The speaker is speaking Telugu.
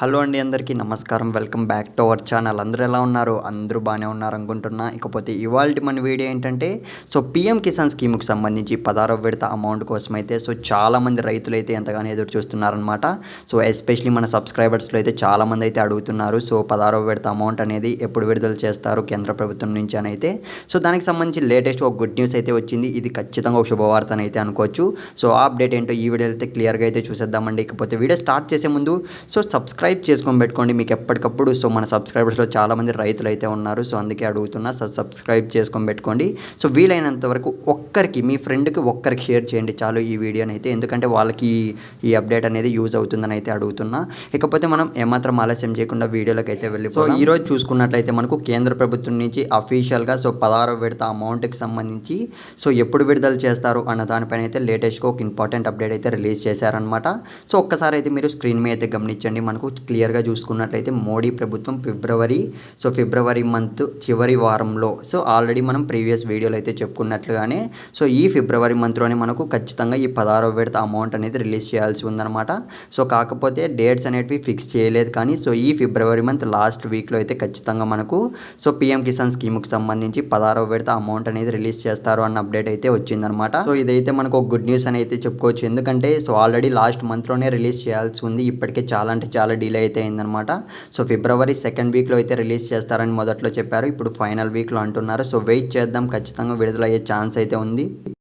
హలో అండి, అందరికీ నమస్కారం. Welcome back to our channel. అందరూ ఎలా ఉన్నారు? అందరూ బాగానే ఉన్నారు అనుకుంటున్నా. ఇకపోతే ఇవాల్టి మన వీడియో ఏంటంటే పీఎం కిసాన్ స్కీమ్కి సంబంధించి 16వ విడత అమౌంట్ కోసం అయితే చాలామంది రైతులు అయితే ఎంతగానో ఎదురు చూస్తున్నారనమాట. ఎస్పెషలీ మన సబ్స్క్రైబర్స్లో అయితే చాలామంది అయితే అడుగుతున్నారు. 16వ విడత అమౌంట్ అనేది ఎప్పుడు విడుదల చేస్తారు కేంద్ర ప్రభుత్వం నుంచి అని అయితే. దానికి సంబంధించి లేటెస్ట్ ఒక గుడ్ న్యూస్ అయితే వచ్చింది. ఇది ఖచ్చితంగా ఒక శుభవార్త అని అయితే అనుకోవచ్చు. ఆ అప్డేట్ ఏంటో ఈ వీడియో అయితే క్లియర్గా అయితే చూసేద్దామండి. ఇకపోతే వీడియో స్టార్ట్ చేసే ముందు సబ్స్క్రైబ్ చేసుకొని పెట్టుకోండి. మీకు ఎప్పటికప్పుడు మన సబ్స్క్రైబర్స్లో చాలామంది రైతులు అయితే ఉన్నారు. అందుకే అడుగుతున్నా. సబ్స్క్రైబ్ చేసుకొని పెట్టుకోండి. వీలైనంత వరకు ఒక్కరికి, మీ ఫ్రెండ్కి ఒక్కరికి షేర్ చేయండి చాలు ఈ వీడియోని అయితే. ఎందుకంటే వాళ్ళకి ఈ అప్డేట్ అనేది యూజ్ అవుతుందని అయితే అడుగుతున్నా. ఇకపోతే మనం ఏమాత్రం ఆలస్యం చేయకుండా వీడియోలోకి అయితే వెళ్ళిపోదాం. ఈరోజు చూసుకున్నట్లయితే మనకు కేంద్ర ప్రభుత్వం నుంచి అఫీషియల్గా 16వ విడత అమౌంట్కి సంబంధించి ఎప్పుడు విడుదల చేస్తారు అన్న దానిపైన అయితే లేటెస్ట్గా ఒక ఇంపార్టెంట్ అప్డేట్ అయితే రిలీజ్ చేశారనమాట. ఒక్కసారి అయితే మీరు స్క్రీన్ మీద అయితే గమనించండి. మనకు క్లియర్గా చూసుకున్నట్లయితే మోడీ ప్రభుత్వం ఫిబ్రవరి మంత్ చివరి వారంలో ఆల్రెడీ మనం ప్రీవియస్ వీడియోలో అయితే చెప్పుకున్నట్లుగానే ఈ ఫిబ్రవరి మంత్లోనే మనకు ఖచ్చితంగా ఈ 16వ విడత అమౌంట్ అనేది రిలీజ్ చేయాల్సి ఉందన్నమాట. కాకపోతే డేట్స్ అనేటివి ఫిక్స్ చేయలేదు. కానీ ఈ ఫిబ్రవరి మంత్ లాస్ట్ వీక్లో అయితే ఖచ్చితంగా మనకు పీఎం కిసాన్ స్కీమ్కి సంబంధించి 16వ విడత అమౌంట్ అనేది రిలీజ్ చేస్తారు అన్న అప్డేట్ అయితే వచ్చిందనమాట. ఇదైతే మనకు ఒక గుడ్ న్యూస్ అని అయితే చెప్పుకోవచ్చు. ఎందుకంటే ఆల్రెడీ లాస్ట్ మంత్లోనే రిలీజ్ చేయాల్సి ఉంది. ఇప్పటికే చాలా అంటే చాలా డిలే అయితే అయిందనమాట. ఫిబ్రవరి సెకండ్ వీక్లో అయితే రిలీజ్ చేస్తారని మొదట్లో చెప్పారు. ఇప్పుడు ఫైనల్ వీక్లో అంటున్నారు. వెయిట్ చేద్దాం, ఖచ్చితంగా విడుదలయ్యే ఛాన్స్ అయితే ఉంది.